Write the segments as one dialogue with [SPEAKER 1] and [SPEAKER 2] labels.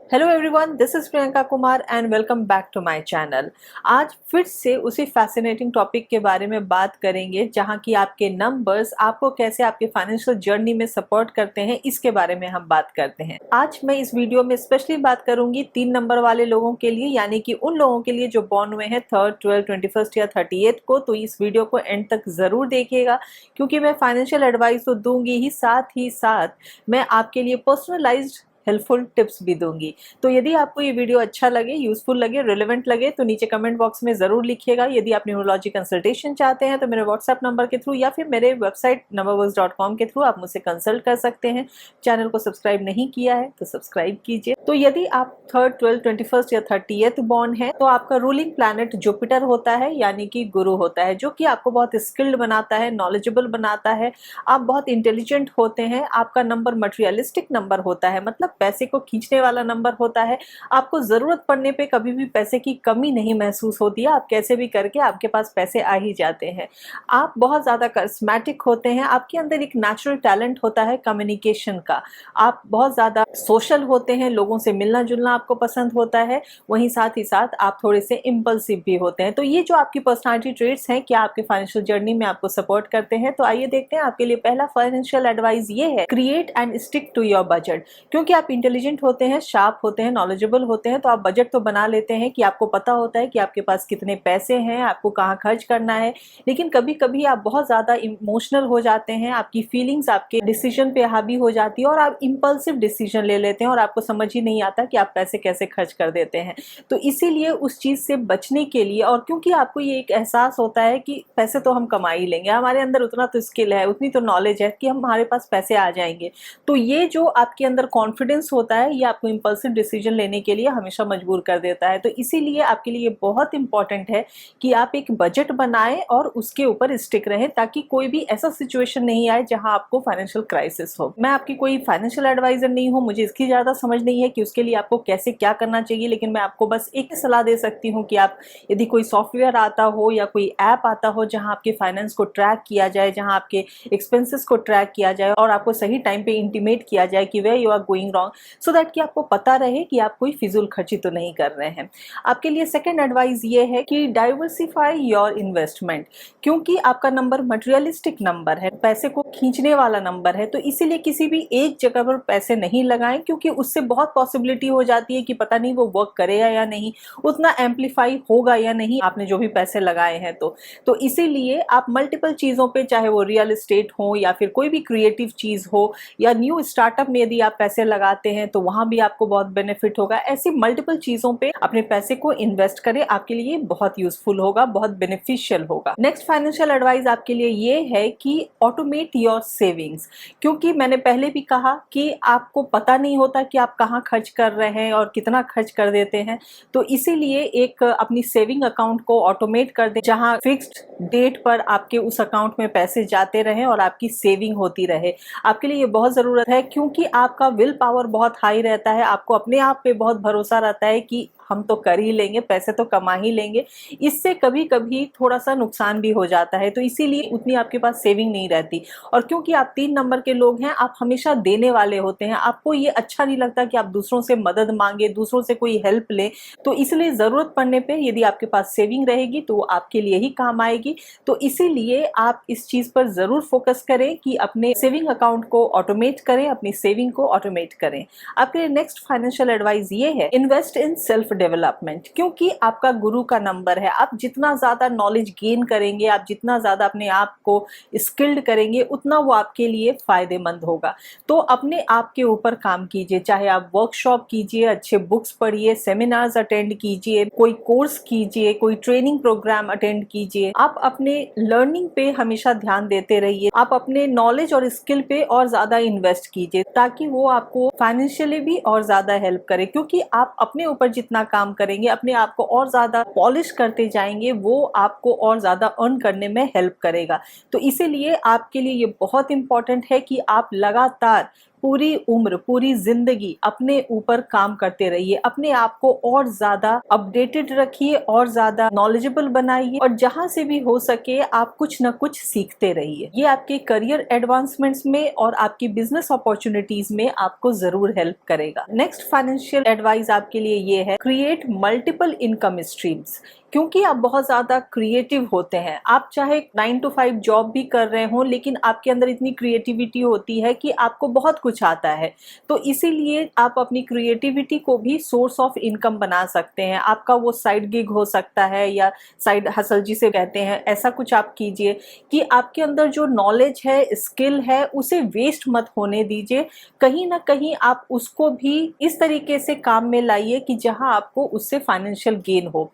[SPEAKER 1] Hello everyone, this is Priyanka Kumar and welcome back to my channel. आज फिर से उसी फैसिनेटिंग टॉपिक के बारे में बात करेंगे जहां कि आपके नंबर्स आपको कैसे आपके फाइनेंशियल जर्नी में सपोर्ट करते हैं, इसके बारे में हम बात करते हैं। आज मैं इस वीडियो में स्पेशली बात करूंगी 3 नंबर वाले लोगों के लिए, यानी कि उन लोगों के लिए जो बॉर्न हुए हैं 3rd, 12th, 21st या 38th को। तो इस वीडियो को एंड तक जरूर देखिएगा क्योंकि मैं फाइनेंशियल एडवाइस तो दूंगी ही साथ मैं आपके लिए पर्सनलाइज्ड हेल्पफुल टिप्स भी दूंगी। तो यदि आपको ये वीडियो अच्छा लगे, यूजफुल लगे, रिलेवेंट लगे तो नीचे कमेंट बॉक्स में जरूर लिखिएगा। यदि आप न्यूमरोलॉजी कंसल्टेशन चाहते हैं तो मेरे व्हाट्सएप नंबर के थ्रू या फिर मेरे वेबसाइट numberworks.com के थ्रू आप मुझसे कंसल्ट कर सकते हैं। चैनल को सब्सक्राइब नहीं किया है तो सब्सक्राइब कीजिए। तो यदि आप 3rd, 12th, 21st या 38th बॉर्न है तो आपका रूलिंग प्लैनेट जुपिटर होता है, यानी कि गुरु होता है, जो कि आपको बहुत स्किल्ड बनाता है, नॉलेजेबल बनाता है। आप बहुत इंटेलिजेंट होते हैं। आपका नंबर मटेरियलिस्टिक नंबर होता है, मतलब पैसे को खींचने वाला नंबर होता है। आपको जरूरत पड़ने पे कभी भी पैसे की कमी नहीं महसूस होती है। आप कैसे भी करके आपके पास पैसे आ ही जाते हैं। आप बहुत ज्यादा करिस्मेटिक होते हैं। आपके अंदर एक नेचुरल टैलेंट होता है कम्युनिकेशन का। आप बहुत ज्यादा सोशल होते हैं, लोगों से मिलना जुलना आपको पसंद होता है। वहीं साथ ही साथ आप थोड़े से इम्पल्सिव भी होते हैं। तो ये जो आपकी पर्सनालिटी ट्रेट्स हैं, क्या आपके फाइनेंशियल जर्नी में आपको सपोर्ट करते हैं? तो आइए देखते हैं। आपके लिए पहला फाइनेंशियल एडवाइस ये है, create and stick to your budget. क्योंकि आप इंटेलिजेंट होते हैं, शार्प होते हैं, नॉलेजेबल होते हैं, तो आप बजट तो बना लेते हैं कि आपको पता होता है कि आपके पास कितने पैसे हैं, आपको कहाँ खर्च करना है। लेकिन कभी कभी आप बहुत ज्यादा इमोशनल हो जाते हैं, आपकी फीलिंग्स आपके डिसीजन पे हावी हो जाती है और आप इंपल्सिव डिसीजन ले लेते हैं और आपको समझ ही नहीं आता कि आप पैसे कैसे खर्च कर देते हैं। तो इसीलिए उस चीज से बचने के लिए, और क्योंकि आपको ये एक एहसास होता है कि पैसे तो हम कमा ही लेंगे, हमारे अंदर उतना तो स्किल है, उतनी तो नॉलेज है कि हमारे पास पैसे आ जाएंगे, तो ये जो आपके अंदर कॉन्फिडेंस होता है ये आपको इंपल्सिव डिसीजन लेने के लिए हमेशा मजबूर कर देता है। तो इसीलिए आपके लिए बहुत इंपॉर्टेंट है कि आप एक बजट बनाएं और उसके ऊपर स्टिक रहें, ताकि कोई भी ऐसा सिचुएशन नहीं आए जहां आपको फाइनेंशियल क्राइसिस हो। मैं आपकी कोई फाइनेंशियल एडवाइजर नहीं हूं, मुझे इसकी ज्यादा समझ नहीं है कि उसके लिए आपको कैसे क्या करना चाहिए, लेकिन मैं आपको बस एक सलाह दे सकती हूँ कि आप यदि कोई सॉफ्टवेयर आता हो या कोई ऐप आता हो जहां आपके फाइनेंस को ट्रैक किया जाए, जहां आपके एक्सपेंसेस को ट्रैक किया जाए और आपको सही टाइम पे इंटीमेट किया जाए कि where you are going wrong, so that कि आपको पता रहे कि आप कोई फिजूल खर्ची तो नहीं कर रहे हैं। आपके लिए सेकंड एडवाइस ये है कि डाइवर्सिफाई योर इन्वेस्टमेंट। क्योंकि आपका नंबर मटेरियलिस्टिक नंबर है, पैसे को खींचने वाला नंबर है, तो इसीलिए किसी भी एक जगह पर पैसे नहीं लगाएं, क्योंकि उससे बहुत पॉसिबिलिटी हो जाती है कि पता नहीं वो वर्क करेगा या नहीं, उतना एम्पलीफाई होगा या नहीं आपने जो भी पैसे लगाए हैं। तो इसीलिए आप मल्टीपल चीजों पे, चाहे वो रियल एस्टेट हो या फिर कोई भी क्रिएटिव चीज हो या न्यू स्टार्टअप में यदि आप पैसे लगाते हैं तो वहां भी आपको बहुत बेनिफिट होगा। ऐसी मल्टीपल चीजों पे अपने पैसे को इन्वेस्ट करें, आपके लिए बहुत यूजफुल होगा, बहुत बेनिफिशियल होगा। नेक्स्ट फाइनेंशियल एडवाइस आपके लिए ये है कि ऑटोमेट योर सेविंग्स। क्योंकि मैंने पहले भी कहा कि आपको पता नहीं होता कि आप कहाँ खर्च कर रहे हैं और कितना खर्च कर देते हैं, तो इसीलिए एक अपनी सेविंग अकाउंट को ऑटोमेट कर दें जहां फिक्स्ड डेट पर आपके उस अकाउंट में पैसे जाते रहे और आपकी सेविंग होती रहे। आपके लिए ये बहुत जरूरत है, क्योंकि आपका विल पावर बहुत हाई रहता है, आपको अपने आप पे बहुत भरोसा रहता है कि हम तो कर ही लेंगे, पैसे तो कमा ही लेंगे। इससे कभी कभी थोड़ा सा नुकसान भी हो जाता है, तो इसीलिए उतनी आपके पास सेविंग नहीं रहती। और क्योंकि आप 3 नंबर के लोग हैं, आप हमेशा देने वाले होते हैं, आपको ये अच्छा नहीं लगता कि आप दूसरों से मदद मांगे, दूसरों से कोई हेल्प ले। तो इसलिए जरूरत पड़ने पे यदि आपके पास सेविंग रहेगी तो वो आपके लिए ही काम आएगी। तो इसीलिए आप इस चीज पर जरूर फोकस करें कि अपने सेविंग अकाउंट को ऑटोमेट करें, अपनी सेविंग को ऑटोमेट करें। आपके लिए नेक्स्ट फाइनेंशियल एडवाइस ये है, इन्वेस्ट इन सेल्फ डेवलपमेंट। क्योंकि आपका गुरु का नंबर है, आप जितना ज्यादा नॉलेज गेन करेंगे, आप जितना ज्यादा अपने आप को स्किल्ड करेंगे, उतना वो आपके लिए फायदेमंद होगा। तो अपने आप के ऊपर काम कीजिए, चाहे आप वर्कशॉप कीजिए, अच्छे बुक्स पढ़िए, सेमिनार्स अटेंड कीजिए, कोई कोर्स कीजिए, कोई ट्रेनिंग प्रोग्राम अटेंड कीजिए। आप अपने लर्निंग पे हमेशा ध्यान देते रहिए, आप अपने नॉलेज और स्किल पे और ज्यादा इन्वेस्ट कीजिए, ताकि वो आपको फाइनेंशियली भी और ज्यादा हेल्प करे। क्योंकि आप अपने ऊपर जितना काम करेंगे, अपने आप को और ज्यादा पॉलिश करते जाएंगे, वो आपको और ज्यादा अर्न करने में हेल्प करेगा। तो इसीलिए आपके लिए ये बहुत इंपॉर्टेंट है कि आप लगातार पूरी उम्र, पूरी जिंदगी अपने ऊपर काम करते रहिए, अपने आप को और ज्यादा अपडेटेड रखिए और ज्यादा नॉलेजेबल बनाइए, और जहां से भी हो सके आप कुछ न कुछ सीखते रहिए। ये आपके करियर एडवांसमेंट्स में और आपकी बिजनेस अपॉर्चुनिटीज में आपको जरूर हेल्प करेगा। नेक्स्ट फाइनेंशियल एडवाइस आपके लिए ये है, क्रिएट मल्टीपल इनकम स्ट्रीम्स। क्योंकि आप बहुत ज्यादा क्रिएटिव होते हैं, आप चाहे 9 to 5 जॉब भी कर रहे हो, लेकिन आपके अंदर इतनी क्रिएटिविटी होती है कि आपको बहुत कुछ आता है। तो इसीलिए आप अपनी क्रिएटिविटी को भी सोर्स ऑफ इनकम बना सकते हैं। आपका वो साइड गिग हो सकता है या साइड हसल जिसे कहते हैं, ऐसा कुछ आप कीजिए कि आपके अंदर जो नॉलेज है, स्किल है, उसे वेस्ट मत होने दीजिए। कहीं ना कहीं आप उसको भी इस तरीके से काम में लाइए कि जहां आपको उससे फाइनेंशियल गेन हो।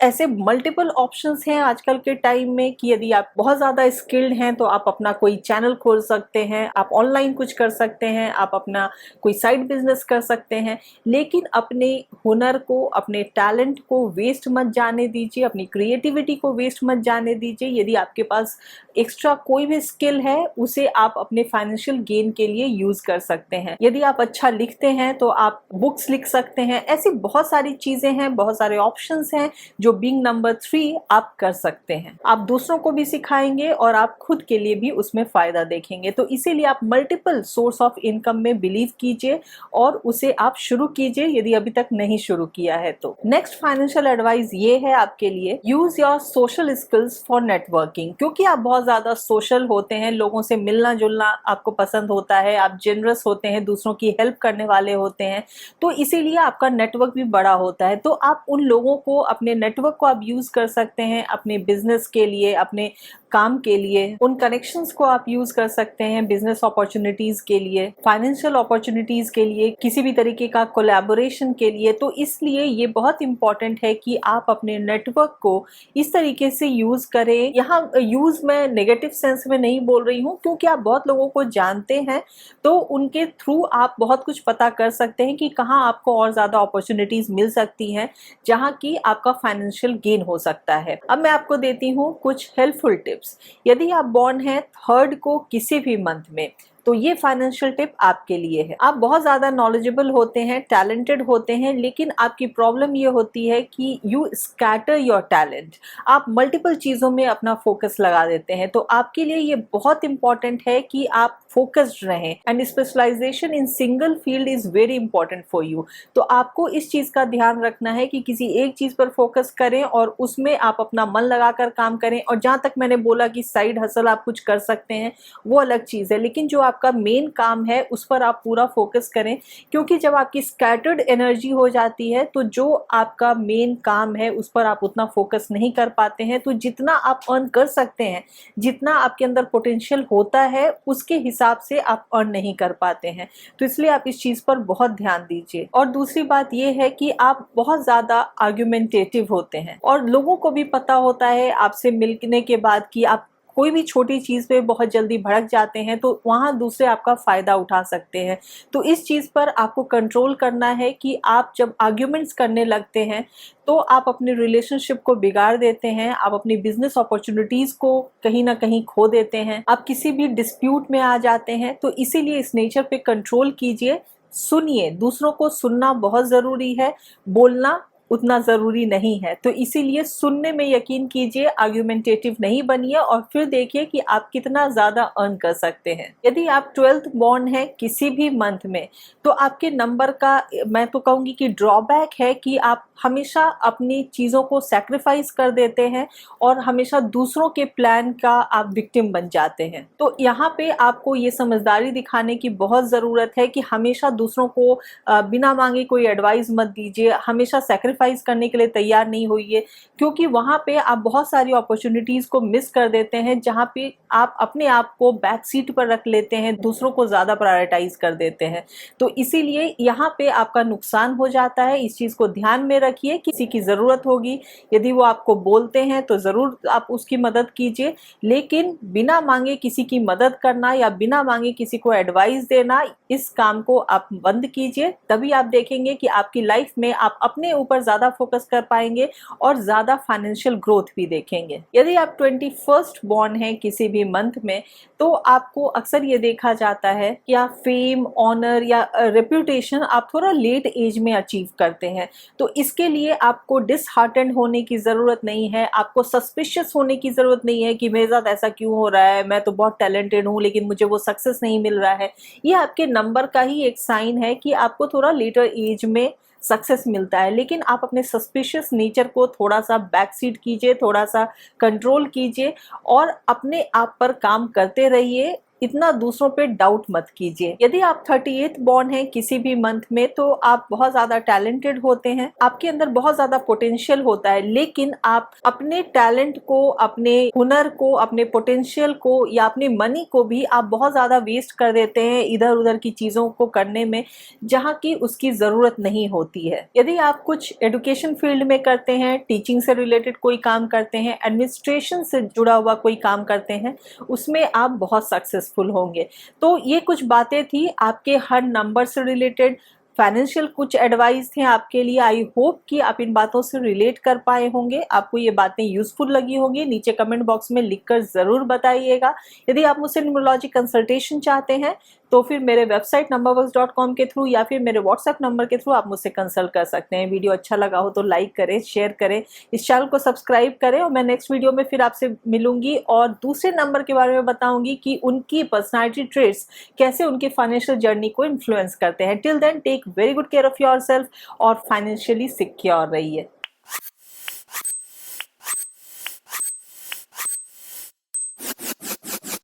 [SPEAKER 1] ऐसे मल्टीपल ऑप्शंस हैं आजकल के टाइम में कि यदि आप बहुत ज़्यादा स्किल्ड हैं तो आप अपना कोई चैनल खोल सकते हैं, आप ऑनलाइन कुछ कर सकते हैं, आप अपना कोई साइड बिजनेस कर सकते हैं। लेकिन अपने हुनर को, अपने टैलेंट को वेस्ट मत जाने दीजिए, अपनी क्रिएटिविटी को वेस्ट मत जाने दीजिए। यदि आपके पास एक्स्ट्रा कोई भी स्किल है, उसे आप अपने फाइनेंशियल गेन के लिए यूज कर सकते हैं। यदि आप अच्छा लिखते हैं तो आप बुक्स लिख सकते हैं। ऐसी बहुत सारी चीजें हैं, बहुत सारे ऑप्शंस हैं जो बीइंग नंबर 3 आप कर सकते हैं। आप दूसरों को भी सिखाएंगे और आप खुद के लिए भी उसमें फायदा देखेंगे। तो इसीलिए आप मल्टीपल सोर्स ऑफ इनकम में बिलीव कीजिए और उसे आप शुरू कीजिए यदि अभी तक नहीं शुरू किया है तो। नेक्स्ट फाइनेंशियल एडवाइस ये है आपके लिए, use your social skills for networking. क्योंकि आप बहुत ज्यादा सोशल होते हैं, लोगों से मिलना जुलना आपको पसंद होता है, आप जेनरस होते हैं, दूसरों की हेल्प करने वाले होते हैं, तो इसीलिए आपका नेटवर्क भी बड़ा होता है। तो आप उन लोगों को, अपने नेटवर्क को आप यूज कर सकते हैं अपने बिजनेस के लिए, अपने काम के लिए। उन कनेक्शंस को आप यूज कर सकते हैं बिजनेस अपॉर्चुनिटीज के लिए, फाइनेंशियल अपॉर्चुनिटीज के लिए, किसी भी तरीके का कोलैबोरेशन के लिए। तो इसलिए ये बहुत इंपॉर्टेंट है कि आप अपने नेटवर्क को इस तरीके से यूज करें। यहाँ यूज मैं नेगेटिव सेंस में नहीं बोल रही हूँ, क्योंकि आप बहुत लोगों को जानते हैं तो उनके थ्रू आप बहुत कुछ पता कर सकते हैं कि कहाँ आपको और ज्यादा अपॉर्चुनिटीज मिल सकती हैं, जहाँ की आपका फाइनेंशियल गेन हो सकता है। अब मैं आपको देती हूँ कुछ हेल्पफुल टिप्स। यदि आप बॉर्न हैं 3rd को किसी भी मंथ में, तो ये फाइनेंशियल टिप आपके लिए है। आप बहुत ज्यादा नॉलेजेबल होते हैं, टैलेंटेड होते हैं, लेकिन आपकी प्रॉब्लम ये होती है कि यू स्कैटर योर टैलेंट। आप मल्टीपल चीजों में अपना फोकस लगा देते हैं। तो आपके लिए ये बहुत इंपॉर्टेंट है कि आप फोकस्ड रहें, and specialisation in single field is very important for you. तो आपको इस चीज का ध्यान रखना है कि किसी एक चीज पर फोकस करें और उसमें आप अपना मन लगाकर काम करें। और जहां तक मैंने बोला कि साइड हसल आप कुछ कर सकते हैं, वो अलग चीज है, लेकिन जो आपका मेन काम है उस पर आप पूरा फोकस करें। क्योंकि जब आपकी स्कैटर्ड एनर्जी हो जाती है तो जो आपका मेन काम है उस पर आप उतना फोकस नहीं कर पाते हैं। तो जितना आप अर्न कर सकते हैं, जितना आपके अंदर पोटेंशियल होता है, उसके हिसाब से आप अर्न नहीं कर पाते हैं। तो इसलिए आप इस चीज पर बहुत ध्यान दीजिए। और दूसरी बात यह है कि आप बहुत ज्यादा आर्ग्यूमेंटेटिव होते हैं और लोगों को भी पता होता है आपसे मिलने के बाद कि आप कोई भी छोटी चीज पे बहुत जल्दी भड़क जाते हैं, तो वहां दूसरे आपका फायदा उठा सकते हैं। तो इस चीज पर आपको कंट्रोल करना है कि आप जब आर्ग्यूमेंट्स करने लगते हैं तो आप अपने रिलेशनशिप को बिगाड़ देते हैं, आप अपनी बिजनेस अपॉर्चुनिटीज को कहीं ना कहीं खो देते हैं, आप किसी भी डिस्प्यूट में आ जाते हैं। तो इसीलिए इस नेचर पे कंट्रोल कीजिए। सुनिए, दूसरों को सुनना बहुत जरूरी है, बोलना उतना जरूरी नहीं है। तो इसीलिए सुनने में यकीन कीजिए, आर्ग्यूमेंटेटिव नहीं बनिए और फिर देखिए कि आप कितना ज्यादा अर्न कर सकते हैं। यदि आप 12th बॉर्न है किसी भी मंथ में, तो आपके नंबर का मैं तो कहूंगी कि ड्रॉबैक है कि आप हमेशा अपनी चीजों को सैक्रिफाइस कर देते हैं और हमेशा दूसरों के प्लान का आप विक्टिम बन जाते हैं। तो यहाँ पे आपको ये समझदारी दिखाने की बहुत जरूरत है कि हमेशा दूसरों को बिना मांगे कोई एडवाइस मत दीजिए, हमेशा सैक्रिफाइस करने के लिए तैयार नहीं होइए, क्योंकि वहां पे आप बहुत सारी अपॉर्चुनिटीज को मिस कर देते हैं, जहां पे आप अपने आप को बैक सीट पर रख लेते हैं, दूसरों को ज्यादा प्रायोरिटाइज कर देते हैं। तो इसीलिए यहाँ पे आपका नुकसान हो जाता है। इस चीज को ध्यान में रखिए। किसी की जरूरत होगी, यदि वो आपको बोलते हैं तो जरूर आप उसकी मदद कीजिए, लेकिन बिना मांगे किसी की मदद करना या बिना मांगे किसी को एडवाइस देना, इस काम को आप बंद कीजिए। तभी आप देखेंगे कि आपकी लाइफ में आप अपने ऊपर ज़्यादा फोकस कर पाएंगे और ज़्यादा फाइनेंशियल ग्रोथ भी देखेंगे। यदि आप 21st बॉर्न हैं किसी भी मंथ में, तो आपको अक्सर ये देखा जाता है कि आप फेम, ऑनर या रेप्यूटेशन आप थोड़ा लेट एज में अचीव करते हैं। तो इसके लिए आपको डिसहार्टेंड होने की ज़रूरत नहीं है, आपको सस्पिशियस होने की ज़रूरत नहीं है कि मेरे साथ ऐसा क्यों हो रहा है, मैं तो बहुत टैलेंटेड हूँ लेकिन मुझे वो सक्सेस नहीं मिल रहा है। ये आपके नंबर का ही एक साइन है कि आपको थोड़ा लेटर एज में सक्सेस मिलता है। लेकिन आप अपने सस्पिशियस नेचर को थोड़ा सा बैक सीट कीजिए, थोड़ा सा कंट्रोल कीजिए और अपने आप पर काम करते रहिए, इतना दूसरों पे डाउट मत कीजिए। यदि आप 38th बॉर्न हैं किसी भी मंथ में, तो आप बहुत ज़्यादा टैलेंटेड होते हैं, आपके अंदर बहुत ज़्यादा पोटेंशियल होता है, लेकिन आप अपने टैलेंट को, अपने हुनर को, अपने पोटेंशियल को या अपनी मनी को भी आप बहुत ज़्यादा वेस्ट कर देते हैं इधर उधर की चीज़ों को करने में, जहाँ की उसकी ज़रूरत नहीं होती है। यदि आप कुछ एजुकेशन फील्ड में करते हैं, टीचिंग से रिलेटेड कोई काम करते हैं, एडमिनिस्ट्रेशन से जुड़ा हुआ कोई काम करते हैं, उसमें आप बहुत सक्सेसफुल होंगे। तो ये कुछ बातें थी आपके हर नंबर से रिलेटेड, फाइनेंशियल कुछ एडवाइस थे आपके लिए। आई होप कि आप इन बातों से रिलेट कर पाए होंगे, आपको ये बातें यूजफुल लगी होंगी। नीचे कमेंट बॉक्स में लिखकर जरूर बताइएगा। यदि आप मुझसे न्यूमरोलॉजी कंसल्टेशन चाहते हैं तो फिर मेरे वेबसाइट numberworks.com के थ्रू या फिर मेरे व्हाट्सएप नंबर के थ्रू आप मुझसे कंसल्ट कर सकते हैं। वीडियो अच्छा लगा हो तो लाइक करें, शेयर करें, इस चैनल को सब्सक्राइब करें और मैं नेक्स्ट वीडियो में फिर आपसे मिलूंगी और दूसरे नंबर के बारे में बताऊंगी कि उनकी पर्सनैलिटी ट्रेट्स कैसे उनकी फाइनेंशियल जर्नी को इन्फ्लुएंस करते हैं। Till then take very good care of yourself और फाइनेंशियली सिक्योर रहिए।